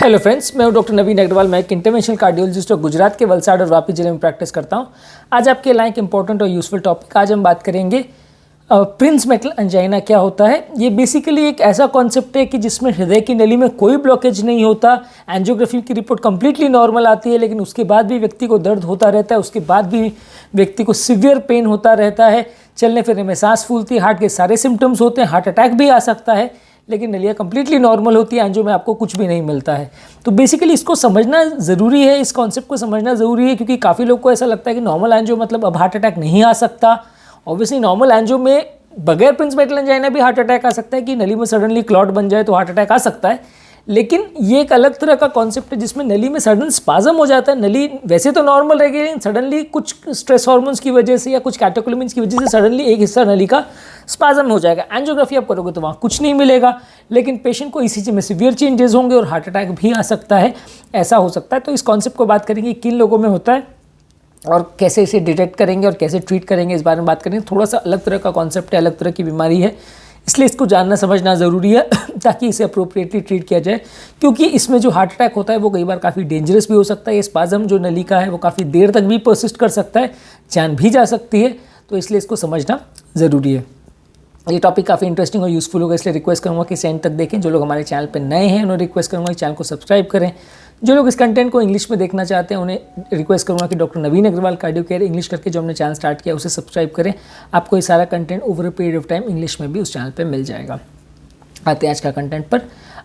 Hello friends, मैं हूं doctor नवीन अग्रवाल। मैं एक इंटरवेंशनल कार्डियोलॉजिस्ट और गुजरात के वलसाड़ और वापी जिले में प्रैक्टिस करता हूं। आज आपके लिए एक इंपॉर्टेंट और यूजफुल टॉपिक आज हम बात करेंगे प्रिंस मेटल एंजाइना क्या होता है। ये बेसिकली एक ऐसा कॉन्सेप्ट है कि जिसमें हृदय की नली में कोई ब्लॉकेज नहीं होता। एंजियोग्राफी की रिपोर्ट कंप्लीटली नॉर्मल आती है, लेकिन उसके बाद भी व्यक्ति को दर्द होता रहता है, उसके बाद भी व्यक्ति को सीवियर पेन होता रहता है, चलने फिरने में सांस फूलती है, हार्ट के सारे सिम्टम्स होते हैं, हार्ट अटैक भी आ सकता है, लेकिन नलियाँ कंप्लीटली नॉर्मल होती है, एंजियो में आपको कुछ भी नहीं मिलता है। तो बेसिकली इसको समझना ज़रूरी है, इस कॉन्सेप्ट को समझना ज़रूरी है, क्योंकि काफ़ी लोग को ऐसा लगता है कि नॉर्मल एंजियो मतलब अब हार्ट अटैक नहीं आ सकता। ऑब्वियसली नॉर्मल एंजियो में बगैर प्रिंस मेटल एंजाइना भी हार्ट अटैक आ सकता है कि नली में सडनली क्लॉट बन जाए तो हार्ट अटैक आ सकता है, लेकिन ये एक अलग तरह का कॉन्सेप्ट है जिसमें नली में सडन स्पाज्म हो जाता है। नली वैसे तो नॉर्मल रहेगी, लेकिन सडनली कुछ स्ट्रेस हार्मोन्स की वजह से या कुछ कैटेकोलमिन्स की वजह से सडनली एक हिस्सा नली का स्पाज्म हो जाएगा। एंजियोग्राफी आप करोगे तो वहाँ कुछ नहीं मिलेगा, लेकिन पेशेंट को ईसीजी में सीवियर चेंजेस होंगे और हार्ट अटैक भी आ सकता है, ऐसा हो सकता है। तो इस कॉन्सेप्ट को बात करेंगे किन लोगों में होता है और कैसे इसे डिटेक्ट करेंगे और कैसे ट्रीट करेंगे, इस बारे में बात करेंगे। थोड़ा सा अलग तरह का कॉन्सेप्ट है, अलग तरह की बीमारी है, इसलिए इसको जानना समझना ज़रूरी है ताकि इसे अप्रोप्रिएटली ट्रीट किया जाए, क्योंकि इसमें जो हार्ट अटैक होता है वो कई बार काफ़ी डेंजरस भी हो सकता है। ये स्पाज्म जो नली का है वो काफ़ी देर तक भी परसिस्ट कर सकता है, जान भी जा सकती है, तो इसलिए इसको समझना ज़रूरी है। ये टॉपिक काफ़ी इंटरेस्टिंग और यूज़फुल होगा, इसलिए रिक्वेस्ट करूँगा कि इसे एंड तक देखें। जो लोग हमारे चैनल पर नए हैं उन्हें रिक्वेस्ट करूँगा कि चैनल को सब्सक्राइब करें। जो लोग इस कंटेंट को इंग्लिश में देखना चाहते हैं उन्हें रिक्वेस्ट करूँगा कि डॉक्टर नवीन अग्रवाल कार्डियो केयर इंग्लिश करके जो हमने चैनल स्टार्ट किया उसे सब्सक्राइब करें। आपको ये सारा content over a period of time English में भी उस चैनल पे मिल जाएगा। आते हैं आज का कंटेंट पर।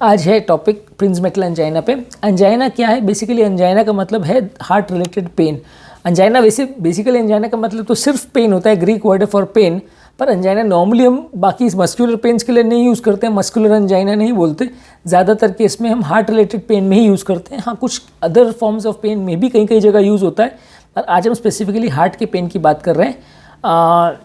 आज है टॉपिक प्रिंस मेटल एंजाइना पे। एंजाइना क्या है? बेसिकली एंजाइना का मतलब है heart related pen. Angina basically angina का मतलब तो सिर्फ पेन होता है, ग्रीक वर्ड है फॉर पेन। पर एंजाइना नॉर्मली हम बाकी मस्कुलर पेन्स के लिए नहीं यूज़ करते हैं, मस्कुलर एंजाइना नहीं बोलते। ज़्यादातर केस में हम हार्ट रिलेटेड पेन में ही यूज़ करते हैं। हाँ, कुछ अदर फॉर्म्स ऑफ पेन में भी कई कई जगह यूज़ होता है, पर आज हम स्पेसिफिकली हार्ट के पेन की बात कर रहे हैं।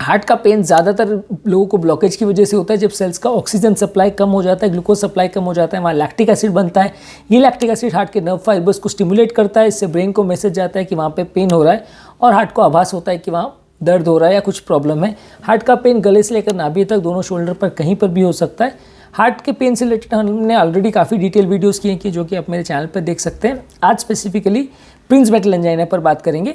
हार्ट का पेन ज़्यादातर लोगों को ब्लॉकेज की वजह से होता है। जब सेल्स का ऑक्सीजन सप्लाई कम हो जाता है, ग्लूकोज सप्लाई कम हो जाता है, वहाँ लैक्टिक एसिड बनता है। ये लैक्टिक एसिड हार्ट के नर्व फाइबर्स को स्टिमुलेट करता है, इससे ब्रेन को मैसेज जाता है कि वहाँ पे पेन हो रहा है, और हार्ट को आभास होता है कि वहाँ दर्द हो रहा है या कुछ प्रॉब्लम है। हार्ट का पेन गले से लेकर नाभि तक दोनों शोल्डर पर कहीं पर भी हो सकता है। हार्ट के पेन से रिलेटेड हमने ऑलरेडी काफ़ी डिटेल वीडियोस किए हैं जो कि आप मेरे चैनल पर देख सकते हैं। आज स्पेसिफिकली प्रिंस मेटल एंजाइना पर बात करेंगे।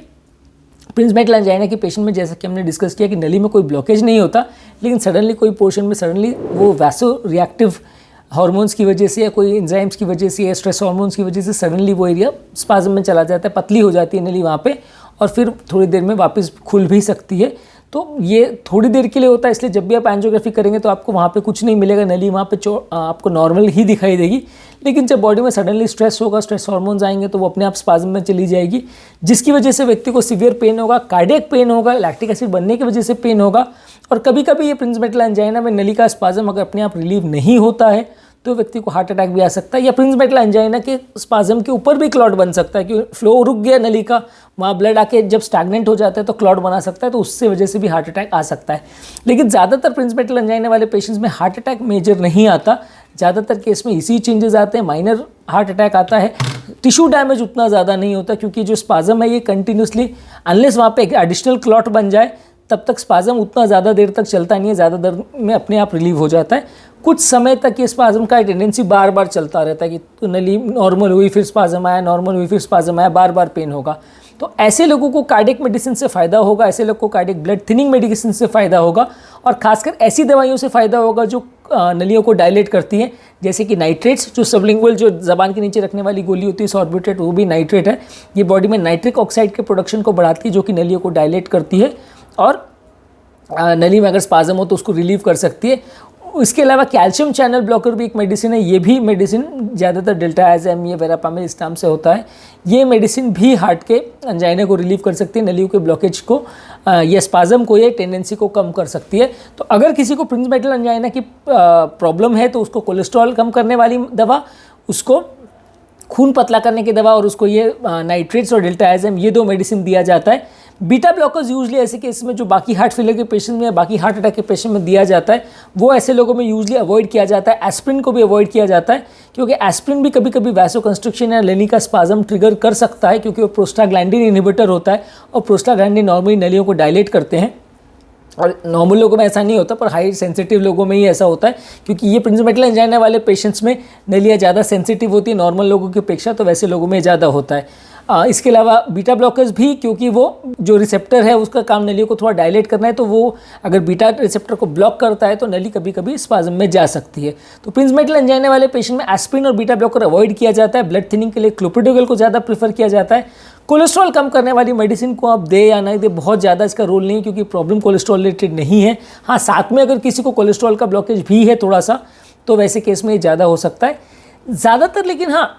प्रिंस मेटल एंजाइना के पेशेंट में जैसा कि हमने डिस्कस किया कि नली में कोई ब्लॉकेज नहीं होता, लेकिन सडनली कोई पोर्शन में सडनली वो वैसो रिएक्टिव हार्मोन्स की वजह से या कोई एंजाइम्स की वजह से या स्ट्रेस हार्मोन्स की वजह से सडनली वो एरिया स्पाज्म में चला जाता है, पतली हो जाती है नली वहाँ पे, और फिर थोड़ी देर में वापस खुल भी सकती है। तो ये थोड़ी देर के लिए होता है, इसलिए जब भी आप एंजियोग्राफी करेंगे तो आपको वहाँ पे कुछ नहीं मिलेगा, नली वहाँ पे आपको नॉर्मल ही दिखाई देगी। लेकिन जब बॉडी में सडनली स्ट्रेस होगा, स्ट्रेस हार्मोन्स आएंगे, तो वो अपने आप स्पाज्म में चली जाएगी, जिसकी वजह से व्यक्ति को सीवियर पेन होगा, कार्डियक पेन होगा, लैक्टिक एसिड बनने की वजह से पेन होगा। और कभी कभी ये प्रिंस मेटल एंजाइना में नली का स्पाज्म अगर अपने आप रिलीव नहीं होता है तो व्यक्ति को हार्ट अटैक भी आ सकता है, या प्रिंस मेटल एंजाइना के स्पाज्म के ऊपर भी क्लॉट बन सकता है, क्योंकि फ्लो रुक गया नली का, वहाँ ब्लड आके जब स्टैग्नेंट हो जाता है तो क्लॉट बना सकता है, तो उससे वजह से भी हार्ट अटैक आ सकता है। लेकिन ज़्यादातर प्रिंस मेटल एंजाइना वाले पेशेंट्स में हार्ट अटैक मेजर नहीं आता। ज़्यादातर केस में इसी चेंजेस आते हैं, माइनर हार्ट अटैक आता है। टिश्यू डैमेज उतना ज़्यादा नहीं होता, क्योंकि जो स्पाज्म है ये कंटिन्यूसली, अनलेस वहाँ पे एक एडिशनल क्लॉट बन जाए, तब तक स्पाज्म उतना ज़्यादा देर तक चलता नहीं है, ज़्यादा देर में अपने आप रिलीव हो जाता है। कुछ समय तक ये स्पाज्म का टेंडेंसी बार बार चलता रहता है कि तो नली नॉर्मल हुई फिर स्पाज्म आया, नॉर्मल हुई फिर स्पाज्म आया, बार बार पेन होगा। तो ऐसे लोगों को कार्डियक मेडिसिन से फ़ायदा होगा, ऐसे लोगों को कार्डियक ब्लड थिनिंग मेडिसिन से फ़ायदा होगा, और खासकर ऐसी दवाइयों से फ़ायदा होगा जो नलियों को डायलेट करती हैं, जैसे कि नाइट्रेट्स, जो सबलिंगुअल जो ज़बान के नीचे रखने वाली गोली होती है सॉर्बिट्रेट, वो भी नाइट्रेट है। ये बॉडी में नाइट्रिक ऑक्साइड के प्रोडक्शन को बढ़ाती है, जो कि नलियों को डायलेट करती है और नली में अगर स्पाज्म हो तो उसको रिलीव कर सकती है। इसके अलावा कैल्शियम चैनल ब्लॉकर भी एक मेडिसिन है। ये भी मेडिसिन ज़्यादातर डेल्टायाज़ेम या वेरापामिल इस नाम से होता है। ये मेडिसिन भी हार्ट के एंजाइना को रिलीव कर सकती है, नलियों के ब्लॉकेज को या स्पाज्म को या टेंडेंसी को कम कर सकती है। तो अगर किसी को प्रिंस मेटल एंजाइना की प्रॉब्लम है तो उसको कोलेस्ट्रॉल कम करने वाली दवा, उसको खून पतला करने की दवा, और उसको ये नाइट्रेट्स और डेल्टायाज़ेम, ये दो मेडिसिन दिया जाता है। बीटा ब्लॉकर्स यूजली ऐसे केस में जो बाकी हार्ट फेलियर के पेशेंट में या बाकी हार्ट अटैक के पेशेंट में दिया जाता है, वो ऐसे लोगों में यूजली अवॉइड किया जाता है। एस्प्रिन को भी अवॉइड किया जाता है, क्योंकि एस्प्रिन भी कभी कभी वैसोकंस्ट्रिक्शन या नली का स्पाज्म ट्रिगर कर सकता है, क्योंकि वो प्रोस्टाग्लैंडिन इनहिबिटर होता है, और प्रोस्टाग्लैंडिन नॉर्मली नलियों को डायलेट करते हैं। और नॉर्मल लोगों में ऐसा नहीं होता, पर हाई सेंसिटिव लोगों में ही ऐसा होता है, क्योंकि ये प्रिंस मेटल एंजाइना वाले पेशेंट्स में नलियाँ ज़्यादा सेंसिटिव होती है नॉर्मल लोगों की अपेक्षा, तो वैसे लोगों में ज़्यादा होता है। इसके अलावा बीटा ब्लॉकर्स भी, क्योंकि वो जो रिसेप्टर है उसका काम नलियों को थोड़ा डायलेट करना है, तो वो अगर बीटा रिसेप्टर को ब्लॉक करता है तो नली कभी कभी स्पाज्म में जा सकती है। तो प्रिंस मेटल एंजाइना वाले पेशेंट में एस्पिरिन और बीटा ब्लॉकर अवॉइड किया जाता है। ब्लड थिनिंग के लिए क्लोपिडोग्रेल को ज़्यादा प्रीफर किया जाता है। कोलेस्ट्रॉल कम करने वाली मेडिसिन को आप दे या नहीं दे, बहुत ज़्यादा इसका रोल नहीं, क्योंकि प्रॉब्लम कोलेस्ट्रॉल रिलेटेड नहीं है। हाँ, साथ में अगर किसी को कोलेस्ट्रॉल का ब्लॉकेज भी है थोड़ा सा, तो वैसे केस में ये ज़्यादा हो सकता है ज़्यादातर। लेकिन हाँ,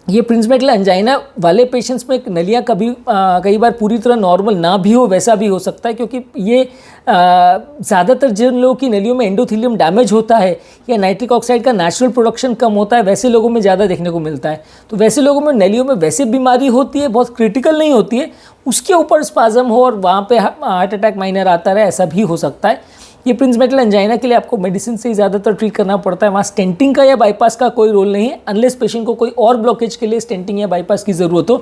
ये प्रिंस मेटल एंजाइना वाले पेशेंट्स में नलियाँ कई बार पूरी तरह नॉर्मल ना भी हो, वैसा भी हो सकता है, क्योंकि ये ज़्यादातर जिन लोगों की नलियों में एंडोथेलियम डैमेज होता है या नाइट्रिक ऑक्साइड का नेचुरल प्रोडक्शन कम होता है, वैसे लोगों में ज़्यादा देखने को मिलता है। तो वैसे लोगों में नलियों में वैसे बीमारी होती है, बहुत क्रिटिकल नहीं होती है, उसके ऊपर स्पाज्म हो और वहाँ पे हार्ट अटैक माइनर आता रहे, ऐसा भी हो सकता है। ये प्रिंस मेटल एंजाइना के लिए आपको मेडिसिन से ही ज़्यादातर ट्रीट करना पड़ता है। वहाँ स्टेंटिंग का या बाईपास का कोई रोल नहीं है, अनलेस पेशेंट को कोई और ब्लॉकेज के लिए स्टेंटिंग या बाईपास की ज़रूरत हो।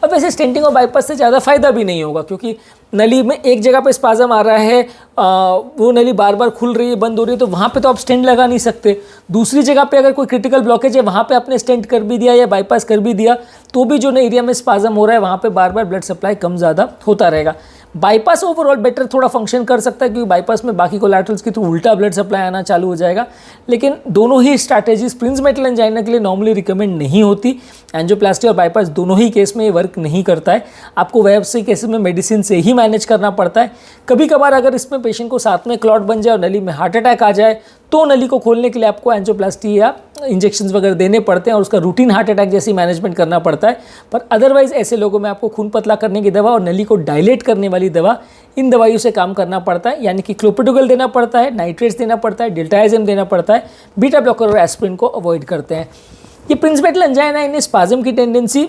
और वैसे स्टेंटिंग और बाईपास से ज़्यादा फ़ायदा भी नहीं होगा, क्योंकि नली में एक जगह पे स्पाज्म आ रहा है, वो नली बार बार खुल रही है, बंद हो रही है, तो वहाँ पे तो आप स्टेंट लगा नहीं सकते। दूसरी जगह पे अगर कोई क्रिटिकल ब्लॉकेज है, वहाँ पे आपने स्टेंट कर भी दिया या बाईपास कर भी दिया, तो भी जो एरिया में स्पाज्म हो रहा है वहाँ पे बार बार ब्लड सप्लाई कम ज़्यादा होता रहेगा। बाईपास ओवरऑल बेटर थोड़ा फंक्शन कर सकता है, क्योंकि बाईपास में बाकी कोलैटरल्स की तो उल्टा ब्लड सप्लाई आना चालू हो जाएगा। लेकिन दोनों ही स्ट्रैटेजीज प्रिंस मेटल एंजाइना के लिए नॉर्मली रिकमेंड नहीं होती। एंजियोप्लास्टी और बाईपास दोनों ही केस में ये वर्क नहीं करता है। आपको वैसे केसेस में मेडिसिन से ही मैनेज करना पड़ता है। कभी कभार अगर इसमें पेशेंट को साथ में क्लॉट बन जाए और नली में हार्ट अटैक आ जाए, तो नली को खोलने के लिए आपको एंजियोप्लास्टी या इंजेक्शंस वगैरह देने पड़ते हैं और उसका रूटीन हार्ट अटैक जैसी मैनेजमेंट करना पड़ता है। पर अदरवाइज ऐसे लोगों में आपको खून पतला करने की दवा और नली को डायलेट करने वाली दवा, इन दवाइयों से काम करना पड़ता है, यानी कि क्लोपिडोग्रेल देना पड़ता है, नाइट्रेट्स देना पड़ता है, डिल्टाइज़म देना पड़ता है, बीटा ब्लॉकर और एस्पिरिन को अवॉइड करते हैं। ये प्रिंस मेटल एंजाइना इन स्पाज्म की टेंडेंसी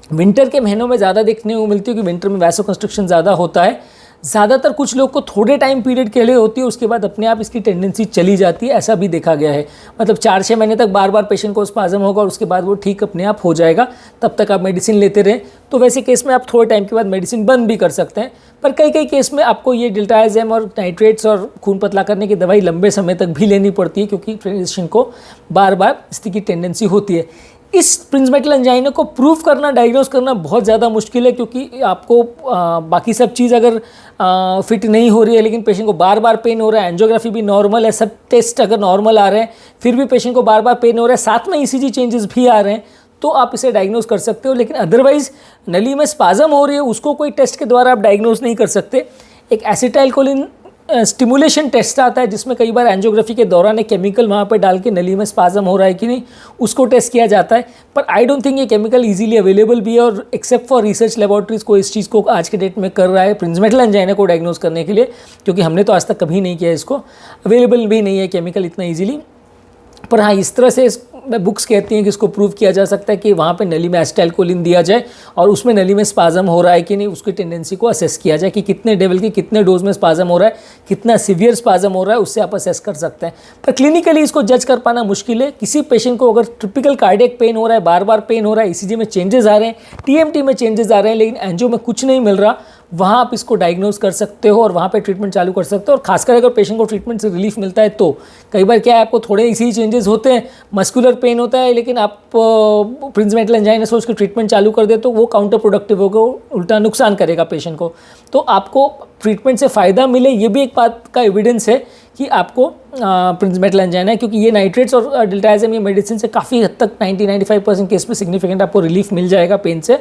विंटर के महीनों में ज़्यादा देखने को मिलती है, क्योंकि विंटर में वैसोकंस्ट्रिक्शन ज़्यादा होता है। ज़्यादातर कुछ लोग को थोड़े टाइम पीरियड के लिए होती है, उसके बाद अपने आप इसकी टेंडेंसी चली जाती है, ऐसा भी देखा गया है। मतलब 4-6 महीने तक बार बार पेशेंट को स्पाज्म होगा और उसके बाद वो ठीक अपने आप हो जाएगा, तब तक आप मेडिसिन लेते रहें। तो वैसे केस में आप थोड़े टाइम के बाद मेडिसिन बंद भी कर सकते हैं। पर कई केस में आपको ये डिल्टाइज़म और नाइट्रेट्स और खून पतला करने की दवाई लंबे समय तक भी लेनी पड़ती है, क्योंकि पेशेंट को बार बार इसकी टेंडेंसी होती है। इस प्रिंस मेटल एंजाइना को प्रूव करना, डायग्नोस करना बहुत ज़्यादा मुश्किल है, क्योंकि आपको बाकी सब चीज़ अगर फिट नहीं हो रही है, लेकिन पेशेंट को बार बार पेन हो रहा है, एंजियोग्राफी भी नॉर्मल है, सब टेस्ट अगर नॉर्मल आ रहे हैं, फिर भी पेशेंट को बार बार पेन हो रहा है, साथ में ईसीजी चेंजेस भी आ रहे हैं, तो आप इसे डायग्नोस कर सकते हो। लेकिन अदरवाइज नली में स्पाज्म हो रही है, उसको कोई टेस्ट के द्वारा आप डायग्नोस नहीं कर सकते। एक एसिटाइलकोलिन स्टिमुलेशन टेस्ट आता है, जिसमें कई बार एंजियोग्राफी के दौरान एक केमिकल वहाँ पे डाल के नली में स्पाज्म हो रहा है कि नहीं, उसको टेस्ट किया जाता है। पर आई डोंट थिंक ये केमिकल इजीली अवेलेबल भी है, और एक्सेप्ट फॉर रिसर्च लेबोरेटरीज को इस चीज़ को आज के डेट में कर रहा है प्रिंस मेटल एंजाइना को डायग्नोस करने के लिए, क्योंकि हमने तो आज तक कभी नहीं किया, इसको अवेलेबल भी नहीं है केमिकल इतना ईजिली। पर हाँ, इस तरह से बुक्स कहती हैं कि इसको प्रूव किया जा सकता है कि वहाँ पे नली में एसिटाइलकोलिन दिया जाए और उसमें नली में स्पाज्म हो रहा है कि नहीं, उसकी टेंडेंसी को असेस किया जाए कि कितने लेवल की कितने डोज में स्पाज्म हो रहा है, कितना सीवियर स्पाज्म हो रहा है, उससे आप असेस कर सकते हैं। पर क्लिनिकली इसको जज कर पाना मुश्किल है। किसी पेशेंट को अगर ट्रिपिकल कार्डियक पेन हो रहा है, बार बार पेन हो रहा है, ईसीजी में चेंजेस आ रहे हैं, टीएमटी में चेंजेस आ रहे हैं, लेकिन एंजियो में कुछ नहीं मिल रहा, वहाँ आप इसको डायग्नोस कर सकते हो और वहाँ पे ट्रीटमेंट चालू कर सकते हो। और खासकर अगर पेशेंट को ट्रीटमेंट से रिलीफ मिलता है, तो कई बार क्या है, आपको थोड़े इसी चेंजेस होते हैं, मस्कुलर पेन होता है, लेकिन आप प्रिंस मेटल एंजाइना से उसकी ट्रीटमेंट चालू कर दे, तो वो काउंटर प्रोडक्टिव होगा, उल्टा नुकसान करेगा पेशेंट को। तो आपको ट्रीटमेंट से फ़ायदा मिले, ये भी एक बात का एविडेंस है कि आपको प्रिंस मेटल एंजाइना है, क्योंकि ये नाइट्रेट्स और डिल्टाइज़म, ये मेडिसिन से काफ़ी हद तक 90-95% केस में सिग्निफिकेंट आपको रिलीफ मिल जाएगा पेन से,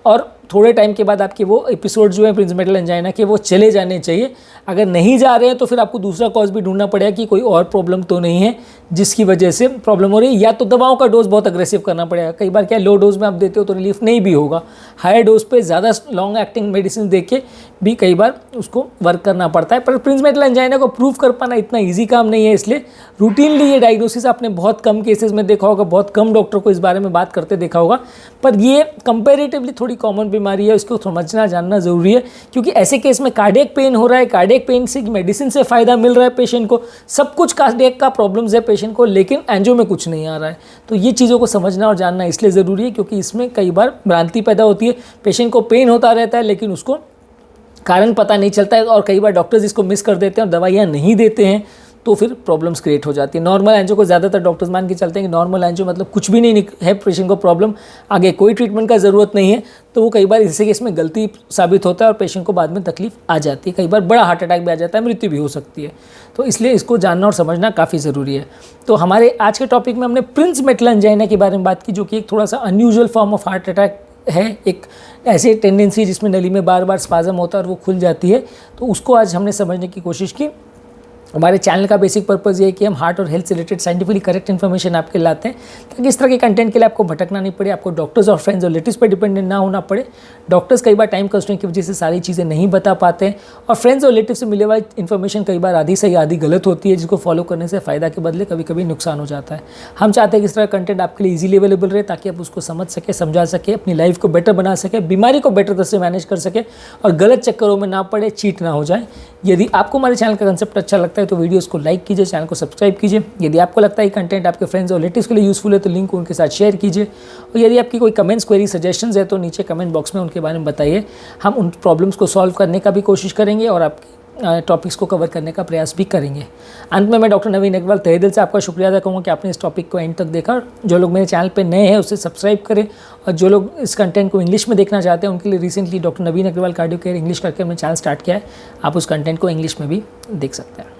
और थोड़े टाइम के बाद आपके वो एपिसोड जो है प्रिंस मेटल एंजाइना के, वो चले जाने चाहिए। अगर नहीं जा रहे हैं तो फिर आपको दूसरा कॉज भी ढूंढना पड़ेगा कि कोई और प्रॉब्लम तो नहीं है जिसकी वजह से प्रॉब्लम हो रही है, या तो दवाओं का डोज बहुत अग्रेसिव करना पड़ेगा। कई बार क्या, लो डोज में आप देते हो तो रिलीफ नहीं भी होगा, हायर डोज पे ज़्यादा लॉन्ग एक्टिंग मेडिसिन दे के भी कई बार उसको वर्क करना पड़ता है। पर प्रिंस मेटल एंजाइना को प्रूव कर पाना इतना ईजी काम नहीं है, इसलिए रूटीनली ये डायग्नोसिस आपने बहुत कम केसेस में देखा होगा, बहुत कम डॉक्टर को इस बारे में बात करते देखा होगा। पर ये कंपेरेटिवली थोड़ी कॉमन बीमारी है, इसको समझना जानना ज़रूरी है, क्योंकि ऐसे केस में कार्डियक पेन हो रहा है, कार्डियक पेन से मेडिसिन से फ़ायदा मिल रहा है पेशेंट को, सब कुछ कार्डियक का प्रॉब्लम्स है पेशेंट को, लेकिन एंजियो में कुछ नहीं आ रहा है। तो ये चीज़ों को समझना और जानना इसलिए ज़रूरी है, क्योंकि इसमें कई बार भ्रांति पैदा होती है। पेशेंट को पेन होता रहता है, लेकिन उसको कारण पता नहीं चलता है और कई बार डॉक्टर्स इसको मिस कर देते हैं और दवाइयाँ नहीं देते हैं, तो फिर प्रॉब्लम्स क्रिएट हो जाती है। नॉर्मल एंजियो को ज़्यादातर डॉक्टर्स मान के चलते हैं कि नॉर्मल एंजियो मतलब कुछ भी नहीं है पेशेंट को प्रॉब्लम, आगे कोई ट्रीटमेंट का ज़रूरत नहीं है, तो वो कई बार इसी केस में गलती साबित होता है और पेशेंट को बाद में तकलीफ आ जाती है, कई बार बड़ा हार्ट अटैक भी आ जाता है, मृत्यु भी हो सकती है। तो इसलिए इसको जानना और समझना काफ़ी ज़रूरी है। तो हमारे आज के टॉपिक में हमने प्रिंस मेटल एंजाइना के बारे में बात की, जो कि एक थोड़ा सा unusual form of heart attack है, एक ऐसी टेंडेंसी जिसमें नली में बार बार स्पाज़म होता है और वो खुल जाती है। तो उसको आज हमने समझने की कोशिश की। हमारे चैनल का बेसिक पर्पज़ ये है कि हम हार्ट और हेल्थ से रिलेटेड साइंटिफिकली करेक्ट इन्फॉर्मेशन आपके लाते हैं, ताकि इस तरह के कंटेंट के लिए आपको भटकना नहीं पड़े, आपको डॉक्टर्स और फ्रेंड्स और रिलेटिव्स पर डिपेंडेंट ना होना पड़े। डॉक्टर्स कई बार टाइम कंस्ट्रेंट की वजह से सारी चीज़ें नहीं बता पाते हैं और फ्रेंड्स और रिलेटिव से मिले हुआ इन्फॉर्मेशन कई बार आधी सही आधी गलत होती है, जिसको फॉलो करने से फ़ायदा के बदले कभी कभी नुकसान हो जाता है। हम चाहते हैं कि इस तरह कंटेंट आपके लिए ईजिली अवेलेबल रहे, ताकि आप उसको समझ सके, समझा सके, अपनी लाइफ को बेटर बना सके, बीमारी को बेटर तरह से मैनेज कर सके और गलत चक्करों में ना पड़े, चीट ना हो जाए। यदि आपको हमारे चैनल का कंसेप्ट अच्छा लगता है तो वीडियोस को लाइक कीजिए, चैनल को सब्सक्राइब कीजिए। यदि आपको लगता है कंटेंट आपके फ्रेंड्स और रिलेटिव्स के लिए यूजफुल है तो लिंक उनके साथ शेयर कीजिए। और यदि आपकी कोई कमेंट्स, क्वेरी, सजेशंस है तो नीचे कमेंट बॉक्स में उनके बारे में बताइए। हम उन प्रॉब्लम्स को सॉल्व करने का भी कोशिश करेंगे और आपकी टॉपिक्स को कवर करने का प्रयास भी करेंगे। अंत में मैं डॉक्टर नवीन अग्रवाल तहे दिल से आपका शुक्रिया अदा करूँगा कि आपने इस टॉपिक को एंड तक देखा। जो लोग मेरे चैनल पे नए हैं उससे सब्सक्राइब करें, और जो लोग इस कंटेंट को इंग्लिश में देखना चाहते हैं उनके लिए रिसेंटली डॉक्टर नवीन अग्रवाल कार्डियो केयर इंग्लिश करके हमने चैनल स्टार्ट किया है, आप उस कंटेंट को इंग्लिश में भी देख सकते हैं।